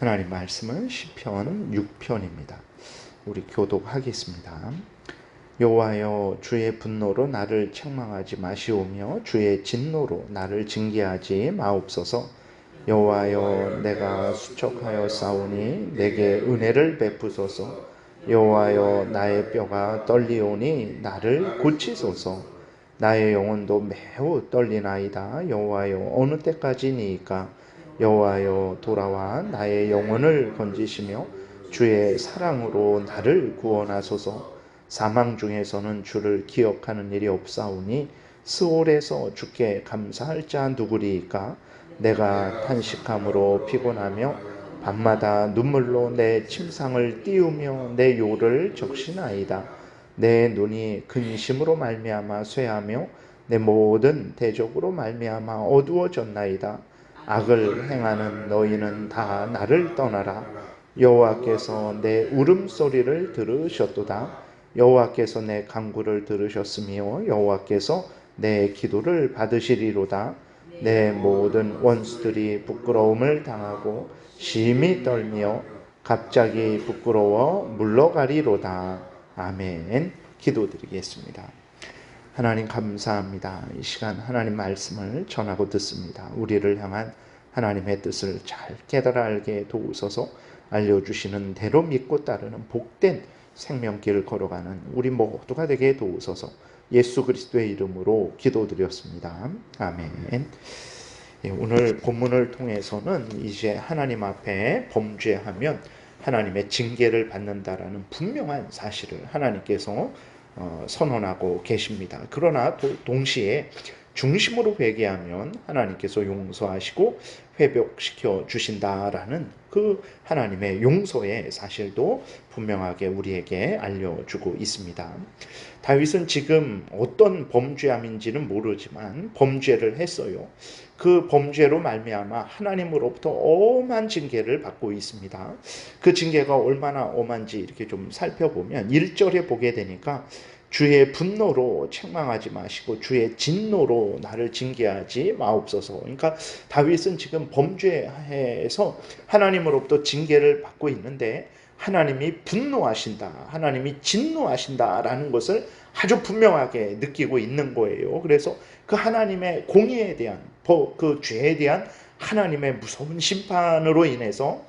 하나님 말씀은 시편 6편입니다. 우리 교독하겠습니다. 여호와여, 주의 분노로 나를 책망하지 마시오며 주의 진노로 나를 징계하지 마옵소서. 여호와여, 내가 수척하여 싸우니 내게 은혜를 베푸소서. 여호와여, 나의 뼈가 떨리오니 나를 고치소서. 나의 영혼도 매우 떨리나이다. 여호와여, 어느 때까지니이까? 여호와여, 돌아와 나의 영혼을 건지시며 주의 사랑으로 나를 구원하소서. 사망 중에서는 주를 기억하는 일이 없사오니 스올에서 주께 감사할 자 누구리이까? 내가 탄식함으로 피곤하며 밤마다 눈물로 내 침상을 띄우며 내 요를 적시나이다. 내 눈이 근심으로 말미암아 쇠하며 내 모든 대적으로 말미암아 어두워졌나이다. 악을 행하는 너희는 다 나를 떠나라. 여호와께서 내 울음소리를 들으셨도다. 여호와께서 내 간구를 들으셨으며 여호와께서 내 기도를 받으시리로다. 내 모든 원수들이 부끄러움을 당하고 심히 떨며 갑자기 부끄러워 물러가리로다. 아멘. 기도드리겠습니다. 하나님 감사합니다. 이 시간 하나님 말씀을 전하고 듣습니다. 우리를 향한 하나님의 뜻을 잘 깨달아 알게 도우소서. 알려주시는 대로 믿고 따르는 복된 생명길을 걸어가는 우리 모두가 되게 도우소서. 예수 그리스도의 이름으로 기도드렸습니다. 아멘. 오늘 본문을 통해서는 이제 하나님 앞에 범죄하면 하나님의 징계를 받는다라는 분명한 사실을 하나님께서 선언하고 계십니다. 그러나 동시에 중심으로 회개하면 하나님께서 용서하시고 회복시켜 주신다라는 그 하나님의 용서의 사실도 분명하게 우리에게 알려주고 있습니다. 다윗은 지금 어떤 범죄함인지는 모르지만 범죄를 했어요. 그 범죄로 말미암아 하나님으로부터 엄한 징계를 받고 있습니다. 그 징계가 얼마나 엄한지 이렇게 좀 살펴보면 1절에 보게 되니까 주의 분노로 책망하지 마시고 주의 진노로 나를 징계하지 마옵소서. 그러니까 다윗은 지금 범죄해서 하나님으로부터 징계를 받고 있는데 하나님이 분노하신다, 하나님이 진노하신다라는 것을 아주 분명하게 느끼고 있는 거예요. 그래서 그 하나님의 공의에 대한 그 죄에 대한 하나님의 무서운 심판으로 인해서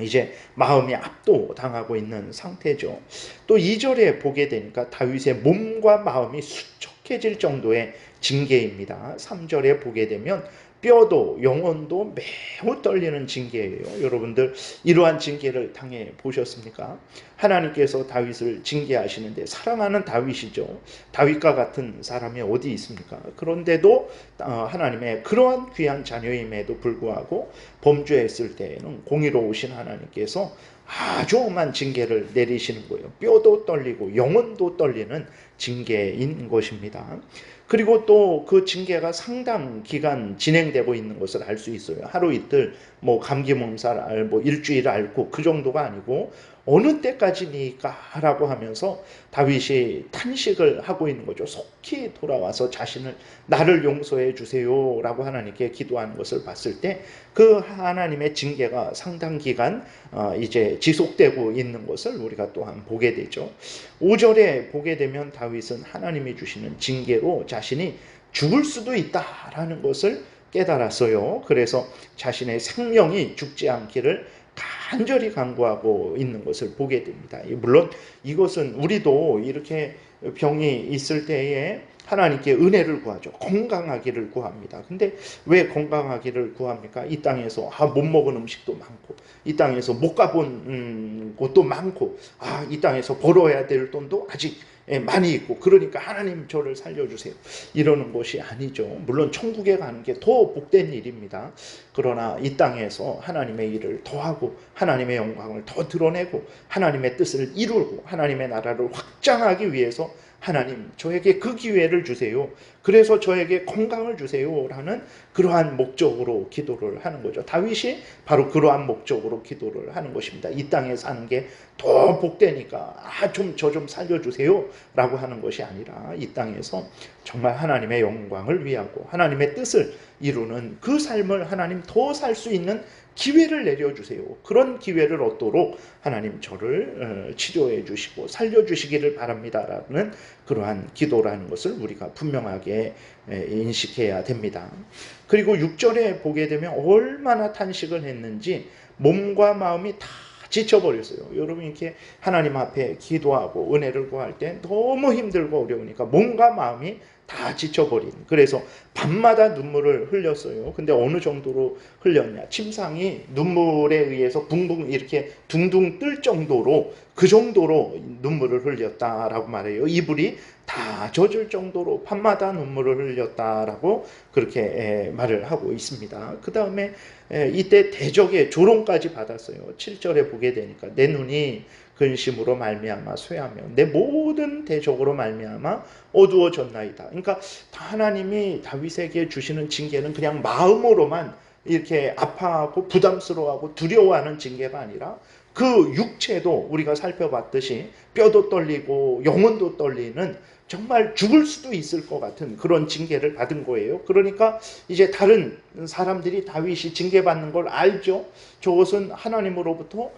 이제 마음이 압도당하고 있는 상태죠. 또 2절에 보게 되니까 다윗의 몸과 마음이 수척해질 정도의 징계입니다. 3절에 보게 되면 뼈도 영혼도 매우 떨리는 징계예요. 여러분들 이러한 징계를 당해 보셨습니까? 하나님께서 다윗을 징계하시는데 사랑하는 다윗이죠. 다윗과 같은 사람이 어디 있습니까? 그런데도 하나님의 그러한 귀한 자녀임에도 불구하고 범죄했을 때에는 공의로우신 하나님께서 아주 엄한 징계를 내리시는 거예요. 뼈도 떨리고 영혼도 떨리는 징계인 것입니다. 그리고 또 그 징계가 상당 기간 진행되고 있는 것을 알 수 있어요. 하루 이틀, 감기 몸살, 일주일 앓고 그 정도가 아니고 어느 때까지니까 라고 하면서 다윗이 탄식을 하고 있는 거죠. 속히 돌아와서 나를 용서해 주세요 라고 하나님께 기도하는 것을 봤을 때 그 하나님의 징계가 상당 기간 이제 지속되고 있는 것을 우리가 또한 보게 되죠. 5절에 보게 되면 다윗은 하나님이 주시는 징계로 자신이 죽을 수도 있다라는 것을 깨달았어요. 그래서 자신의 생명이 죽지 않기를 간절히 간구하고 있는 것을 보게 됩니다. 물론 이것은 우리도 이렇게 병이 있을 때에 하나님께 은혜를 구하죠. 건강하기를 구합니다. 근데 왜 건강하기를 구합니까? 이 땅에서 못 먹은 음식도 많고 이 땅에서 못 가본 곳도 많고 이 땅에서 벌어야 될 돈도 아직 많이 있고 그러니까 하나님 저를 살려주세요 이러는 것이 아니죠. 물론 천국에 가는 게 더 복된 일입니다. 그러나 이 땅에서 하나님의 일을 더하고 하나님의 영광을 더 드러내고 하나님의 뜻을 이루고 하나님의 나라를 확장하기 위해서 하나님 저에게 그 기회를 주세요. 그래서 저에게 건강을 주세요 라는 그러한 목적으로 기도를 하는 거죠. 다윗이 바로 그러한 목적으로 기도를 하는 것입니다. 이 땅에 사는 게 더 복되니까 저 좀 살려주세요 라고 하는 것이 아니라 이 땅에서 정말 하나님의 영광을 위하고 하나님의 뜻을 이루는 그 삶을 하나님 더 살 수 있는 기회를 내려주세요. 그런 기회를 얻도록 하나님 저를 치료해 주시고 살려주시기를 바랍니다라는 그러한 기도라는 것을 우리가 분명하게 인식해야 됩니다. 그리고 6절에 보게 되면 얼마나 탄식을 했는지 몸과 마음이 다 지쳐버렸어요. 여러분 이렇게 하나님 앞에 기도하고 은혜를 구할 때 너무 힘들고 어려우니까 몸과 마음이 다 지쳐버린, 그래서 밤마다 눈물을 흘렸어요. 근데 어느 정도로 흘렸냐, 침상이 눈물에 의해서 붕붕 이렇게 둥둥 뜰 정도로, 그 정도로 눈물을 흘렸다라고 말해요. 이불이 다 젖을 정도로 밤마다 눈물을 흘렸다라고 그렇게 말을 하고 있습니다. 그 다음에 이때 대적의 조롱까지 받았어요. 7절에 보게 되니까 내 눈이 근심으로 말미암아 쇠하며 내 모든 대적으로 말미암아 어두워졌나이다. 그러니까 하나님이 다윗에게 주시는 징계는 그냥 마음으로만 이렇게 아파하고 부담스러워하고 두려워하는 징계가 아니라 그 육체도 우리가 살펴봤듯이 뼈도 떨리고 영혼도 떨리는 정말 죽을 수도 있을 것 같은 그런 징계를 받은 거예요. 그러니까 이제 다른 사람들이 다윗이 징계받는 걸 알죠. 저것은 하나님으로부터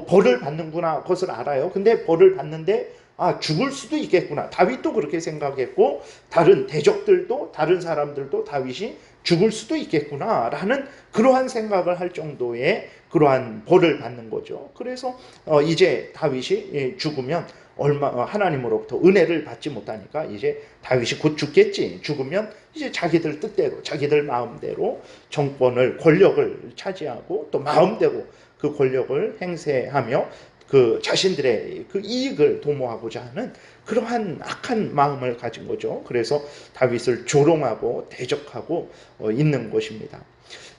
벌을 받는구나, 그것을 알아요. 근데 벌을 받는데 죽을 수도 있겠구나. 다윗도 그렇게 생각했고 다른 대적들도, 다른 사람들도 다윗이 죽을 수도 있겠구나 라는 그러한 생각을 할 정도의 그러한 벌을 받는 거죠. 그래서 이제 다윗이 죽으면 하나님으로부터 은혜를 받지 못하니까 이제 다윗이 곧 죽겠지. 죽으면 이제 자기들 뜻대로, 자기들 마음대로 정권을, 권력을 차지하고 또 마음대로 그 권력을 행세하며 그 자신들의 그 이익을 도모하고자 하는 그러한 악한 마음을 가진 거죠. 그래서 다윗을 조롱하고 대적하고 있는 것입니다.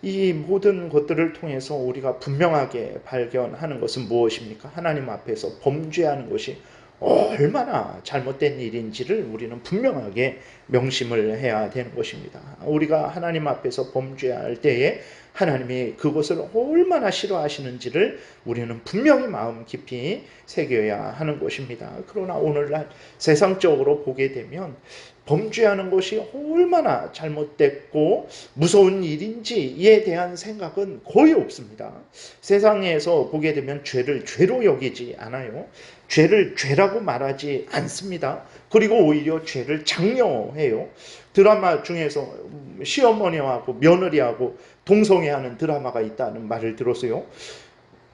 이 모든 것들을 통해서 우리가 분명하게 발견하는 것은 무엇입니까? 하나님 앞에서 범죄하는 것이 얼마나 잘못된 일인지를 우리는 분명하게 명심을 해야 되는 것입니다. 우리가 하나님 앞에서 범죄할 때에 하나님이 그것을 얼마나 싫어하시는지를 우리는 분명히 마음 깊이 새겨야 하는 것입니다. 그러나 오늘날 세상적으로 보게 되면 범죄하는 것이 얼마나 잘못됐고 무서운 일인지에 대한 생각은 거의 없습니다. 세상에서 보게 되면 죄를 죄로 여기지 않아요. 죄를 죄라고 말하지 않습니다. 그리고 오히려 죄를 장려해요. 드라마 중에서 시어머니하고 며느리하고 동성애하는 드라마가 있다는 말을 들었어요.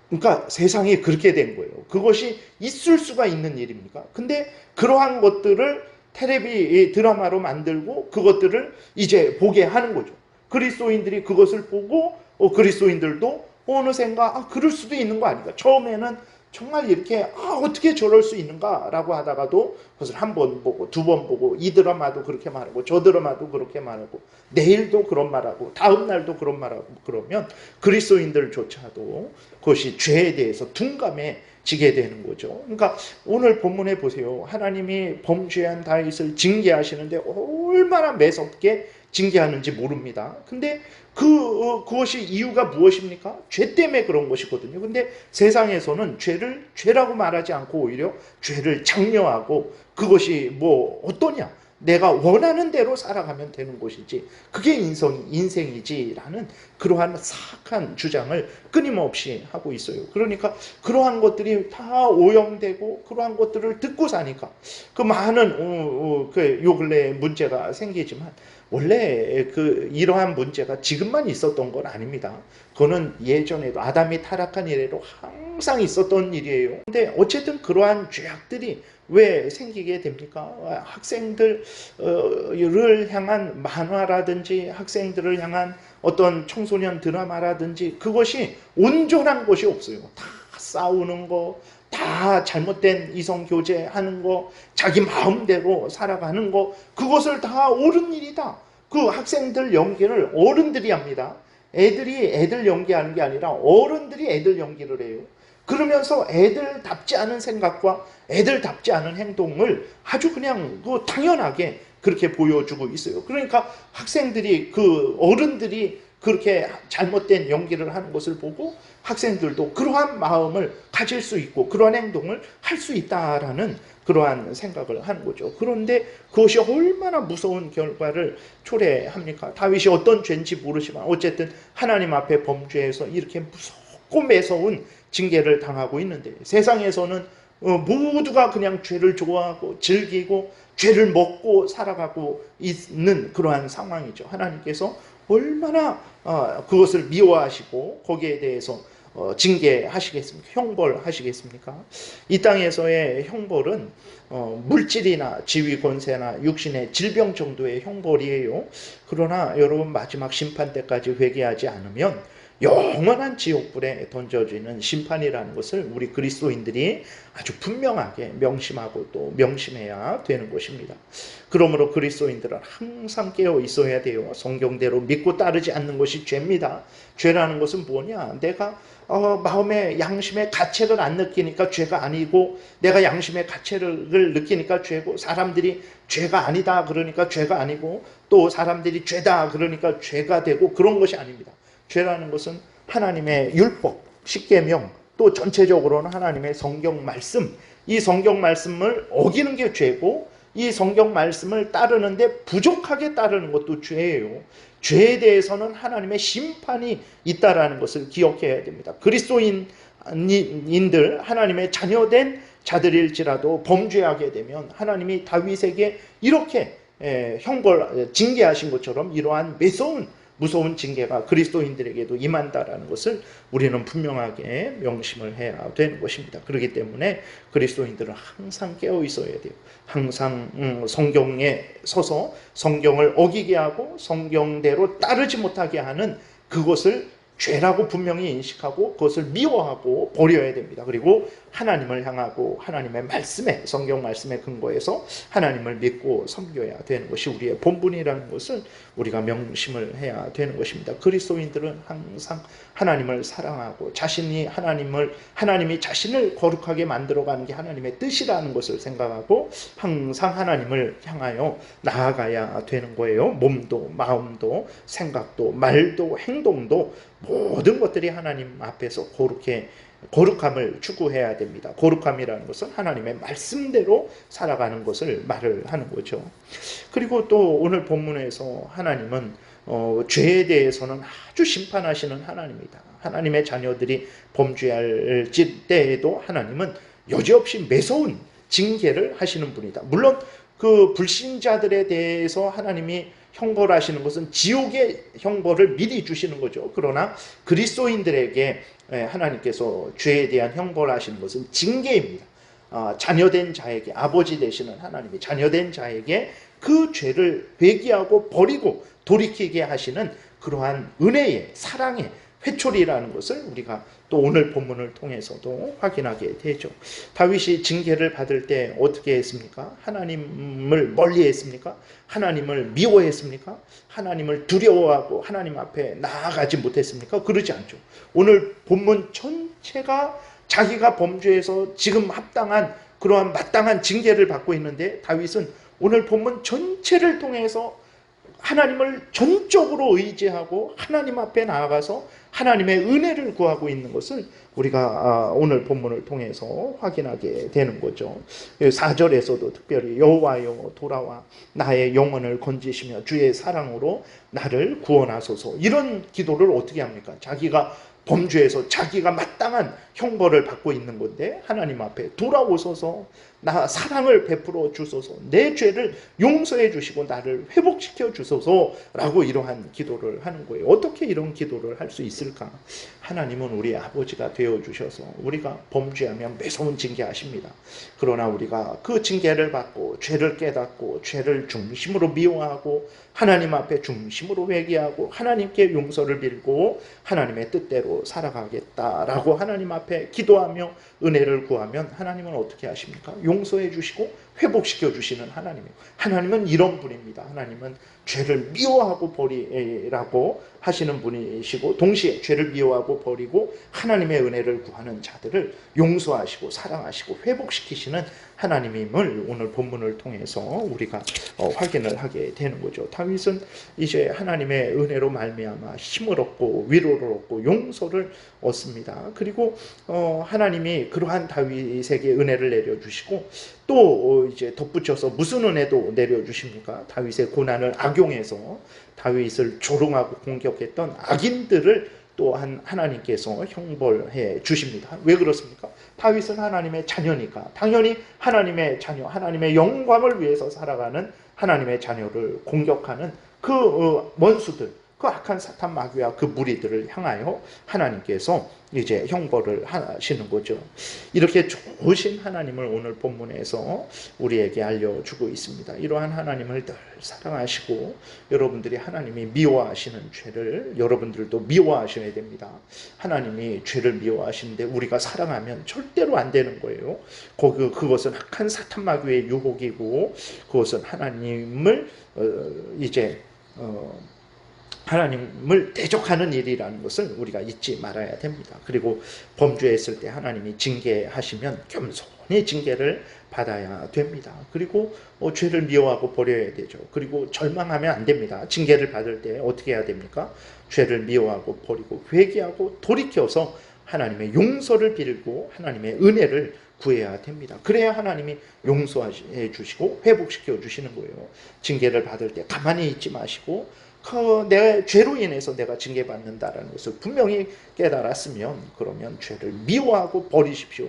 그러니까 세상이 그렇게 된 거예요. 그것이 있을 수가 있는 일입니까? 근데 그러한 것들을 텔레비 드라마로 만들고 그것들을 이제 보게 하는 거죠. 그리스도인들이 그것을 보고 그리스도인들도 어느샌가 그럴 수도 있는 거 아닌가. 처음에는 정말 이렇게 어떻게 저럴 수 있는가 라고 하다가도 그것을 한 번 보고 두 번 보고 이 드라마도 그렇게 말하고 저 드라마도 그렇게 말하고 내일도 그런 말하고 다음 날도 그런 말하고 그러면 그리스도인들조차도 그것이 죄에 대해서 둔감해지게 되는 거죠. 그러니까 오늘 본문에 보세요. 하나님이 범죄한 다윗을 징계하시는데 얼마나 매섭게 징계하는지 모릅니다. 근데 그것이 이유가 무엇입니까? 죄 때문에 그런 것이거든요. 근데 세상에서는 죄를 죄라고 말하지 않고 오히려 죄를 장려하고 그것이 어떠냐? 내가 원하는 대로 살아가면 되는 것이지 그게 인생이지라는 그러한 사악한 주장을 끊임없이 하고 있어요. 그러니까 그러한 것들이 다 오염되고 그러한 것들을 듣고 사니까 그 많은 요 근래에 문제가 생기지만 원래 이러한 문제가 지금만 있었던 건 아닙니다. 그거는 예전에도 아담이 타락한 이래로 항상 있었던 일이에요. 근데 어쨌든 그러한 죄악들이 왜 생기게 됩니까? 학생들을 향한 만화라든지 학생들을 향한 어떤 청소년 드라마라든지 그것이 온전한 것이 없어요. 다 싸우는 거, 다 잘못된 이성교제하는 거, 자기 마음대로 살아가는 거, 그것을 다 옳은 일이다. 그 학생들 연기를 어른들이 합니다. 애들이 애들 연기하는 게 아니라 어른들이 애들 연기를 해요. 그러면서 애들답지 않은 생각과 애들답지 않은 행동을 아주 그냥 당연하게 그렇게 보여주고 있어요. 그러니까 학생들이 어른들이 그렇게 잘못된 연기를 하는 것을 보고 학생들도 그러한 마음을 가질 수 있고 그러한 행동을 할 수 있다라는 그러한 생각을 하는 거죠. 그런데 그것이 얼마나 무서운 결과를 초래합니까? 다윗이 어떤 죄인지 모르지만 어쨌든 하나님 앞에 범죄해서 이렇게 무섭고 매서운 징계를 당하고 있는데, 세상에서는 모두가 그냥 죄를 좋아하고 즐기고 죄를 먹고 살아가고 있는 그러한 상황이죠. 하나님께서 얼마나 그것을 미워하시고 거기에 대해서 징계하시겠습니까? 형벌하시겠습니까? 이 땅에서의 형벌은 물질이나 지위 권세나 육신의 질병 정도의 형벌이에요. 그러나 여러분, 마지막 심판 때까지 회개하지 않으면 영원한 지옥불에 던져지는 심판이라는 것을 우리 그리스도인들이 아주 분명하게 명심하고 또 명심해야 되는 것입니다. 그러므로 그리스도인들은 항상 깨어 있어야 돼요. 성경대로 믿고 따르지 않는 것이 죄입니다. 죄라는 것은 뭐냐? 내가 마음의 양심의 가책을 안 느끼니까 죄가 아니고, 내가 양심의 가책을 느끼니까 죄고, 사람들이 죄가 아니다 그러니까 죄가 아니고, 또 사람들이 죄다 그러니까 죄가 되고, 그런 것이 아닙니다. 죄라는 것은 하나님의 율법, 십계명, 또 전체적으로는 하나님의 성경 말씀, 이 성경 말씀을 어기는 게 죄고, 이 성경 말씀을 따르는데 부족하게 따르는 것도 죄예요. 죄에 대해서는 하나님의 심판이 있다라는 것을 기억해야 됩니다. 그리스도인들, 하나님의 자녀된 자들일지라도 범죄하게 되면 하나님이 다윗에게 이렇게 징계하신 것처럼 이러한 무서운 징계가 그리스도인들에게도 임한다라는 것을 우리는 분명하게 명심을 해야 되는 것입니다. 그렇기 때문에 그리스도인들은 항상 깨어 있어야 돼요. 항상 성경에 서서 성경을 어기게 하고 성경대로 따르지 못하게 하는 그것을 죄라고 분명히 인식하고 그것을 미워하고 버려야 됩니다. 그리고 하나님을 향하고 하나님의 말씀에, 성경 말씀에 근거해서 하나님을 믿고 섬겨야 되는 것이 우리의 본분이라는 것을 우리가 명심을 해야 되는 것입니다. 그리스도인들은 항상 하나님을 사랑하고 하나님이 자신을 거룩하게 만들어가는 게 하나님의 뜻이라는 것을 생각하고 항상 하나님을 향하여 나아가야 되는 거예요. 몸도 마음도 생각도 말도 행동도 모든 것들이 하나님 앞에서 거룩함을 추구해야 됩니다. 거룩함이라는 것은 하나님의 말씀대로 살아가는 것을 말을 하는 거죠. 그리고 또 오늘 본문에서 하나님은 죄에 대해서는 아주 심판하시는 하나님이다. 하나님의 자녀들이 범죄할 때에도 하나님은 여지없이 매서운 징계를 하시는 분이다. 물론 그 불신자들에 대해서 하나님이 형벌하시는 것은 지옥의 형벌을 미리 주시는 거죠. 그러나 그리스도인들에게 하나님께서 죄에 대한 형벌하시는 것은 징계입니다. 자녀된 자에게, 아버지 되시는 하나님이 자녀된 자에게 그 죄를 회개하고 버리고 돌이키게 하시는 그러한 은혜의, 사랑의 회초리라는 것을 우리가 또 오늘 본문을 통해서도 확인하게 되죠. 다윗이 징계를 받을 때 어떻게 했습니까? 하나님을 멀리 했습니까? 하나님을 미워했습니까? 하나님을 두려워하고 하나님 앞에 나아가지 못했습니까? 그러지 않죠. 오늘 본문 전체가 자기가 범죄해서 지금 합당한 그러한 마땅한 징계를 받고 있는데, 다윗은 오늘 본문 전체를 통해서 하나님을 전적으로 의지하고 하나님 앞에 나아가서 하나님의 은혜를 구하고 있는 것을 우리가 오늘 본문을 통해서 확인하게 되는 거죠. 4절에서도 특별히 여호와여 돌아와 나의 영혼을 건지시며 주의 사랑으로 나를 구원하소서, 이런 기도를 어떻게 합니까? 자기가 범죄해서 자기가 마땅한 형벌을 받고 있는 건데 하나님 앞에 돌아오소서, 나 사랑을 베풀어 주소서, 내 죄를 용서해 주시고 나를 회복시켜 주소서라고 이러한 기도를 하는 거예요. 어떻게 이런 기도를 할 수 있을까? 하나님은 우리의 아버지가 되어 주셔서 우리가 범죄하면 매서운 징계하십니다. 그러나 우리가 그 징계를 받고 죄를 깨닫고 죄를 중심으로 미워하고 하나님 앞에 중심으로 회개하고 하나님께 용서를 빌고 하나님의 뜻대로 살아가겠다라고 하나님 앞에 기도하며 은혜를 구하면 하나님은 어떻게 하십니까? 용서해 주시고 회복시켜 주시는 하나님이에요. 하나님은 이런 분입니다. 하나님은 죄를 미워하고 버리라고 하시는 분이시고, 동시에 죄를 미워하고 버리고 하나님의 은혜를 구하는 자들을 용서하시고 사랑하시고 회복시키시는 하나님임을 오늘 본문을 통해서 우리가 확인을 하게 되는 거죠. 다윗은 이제 하나님의 은혜로 말미암아 힘을 얻고 위로를 얻고 용서를 얻습니다. 그리고 하나님이 그러한 다윗에게 은혜를 내려주시고, 또 이제 덧붙여서 무슨 은혜도 내려주십니까? 다윗의 고난을 악용해서 다윗을 조롱하고 공격했던 악인들을 또한 하나님께서 형벌해 주십니다. 왜 그렇습니까? 다윗은 하나님의 자녀니까 당연히 하나님의 자녀, 하나님의 영광을 위해서 살아가는 하나님의 자녀를 공격하는 그 원수들, 그 악한 사탄 마귀와 그 무리들을 향하여 하나님께서 이제 형벌을 하시는 거죠. 이렇게 좋으신 하나님을 오늘 본문에서 우리에게 알려주고 있습니다. 이러한 하나님을 늘 사랑하시고, 여러분들이 하나님이 미워하시는 죄를 여러분들도 미워하셔야 됩니다. 하나님이 죄를 미워하시는데 우리가 사랑하면 절대로 안 되는 거예요. 그것은 악한 사탄 마귀의 유혹이고, 그것은 하나님을 하나님을 대적하는 일이라는 것을 우리가 잊지 말아야 됩니다. 그리고 범죄했을 때 하나님이 징계하시면 겸손히 징계를 받아야 됩니다. 그리고 죄를 미워하고 버려야 되죠. 그리고 절망하면 안 됩니다. 징계를 받을 때 어떻게 해야 됩니까? 죄를 미워하고 버리고 회개하고 돌이켜서 하나님의 용서를 빌고 하나님의 은혜를 구해야 됩니다. 그래야 하나님이 용서해 주시고 회복시켜 주시는 거예요. 징계를 받을 때 가만히 있지 마시고, 내 죄로 인해서 내가 징계받는다라는 것을 분명히 깨달았으면, 그러면 죄를 미워하고 버리십시오.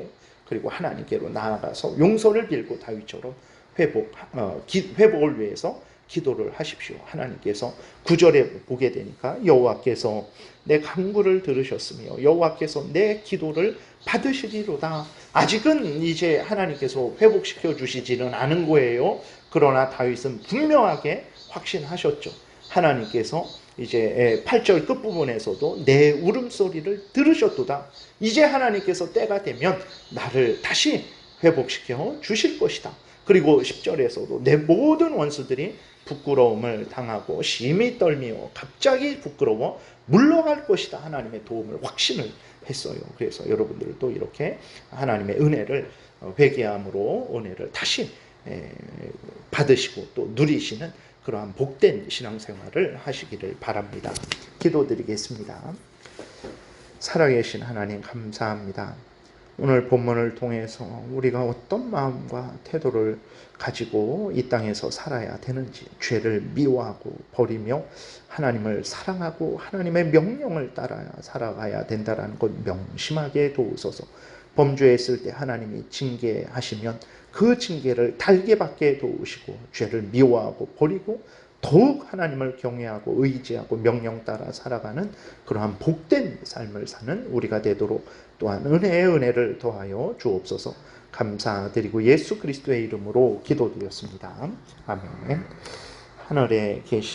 그리고 하나님께로 나아가서 용서를 빌고 다윗처럼 회복을 위해서 기도를 하십시오. 하나님께서 9절에 보게 되니까 여호와께서 내 간구를 들으셨으며 여호와께서 내 기도를 받으시리로다. 아직은 이제 하나님께서 회복시켜 주시지는 않은 거예요. 그러나 다윗은 분명하게 확신하셨죠. 하나님께서 이제 8절 끝부분에서도 내 울음소리를 들으셨도다. 이제 하나님께서 때가 되면 나를 다시 회복시켜 주실 것이다. 그리고 10절에서도 내 모든 원수들이 부끄러움을 당하고 심히 떨미어 갑자기 부끄러워 물러갈 것이다. 하나님의 도움을 확신을 했어요. 그래서 여러분들도 이렇게 하나님의 은혜를 회개함으로 은혜를 다시 받으시고 또 누리시는 그러한 복된 신앙생활을 하시기를 바랍니다. 기도드리겠습니다. 살아계신 하나님 감사합니다. 오늘 본문을 통해서 우리가 어떤 마음과 태도를 가지고 이 땅에서 살아야 되는지, 죄를 미워하고 버리며 하나님을 사랑하고 하나님의 명령을 따라 살아가야 된다는 것 명심하게 도우소서. 범죄했을 때 하나님이 징계하시면 그 징계를 달게 받게 도우시고, 죄를 미워하고 버리고 더욱 하나님을 경외하고 의지하고 명령 따라 살아가는 그러한 복된 삶을 사는 우리가 되도록 또한 은혜의 은혜를 더하여 주옵소서. 감사드리고 예수 그리스도의 이름으로 기도드렸습니다. 아멘. 하늘에 계신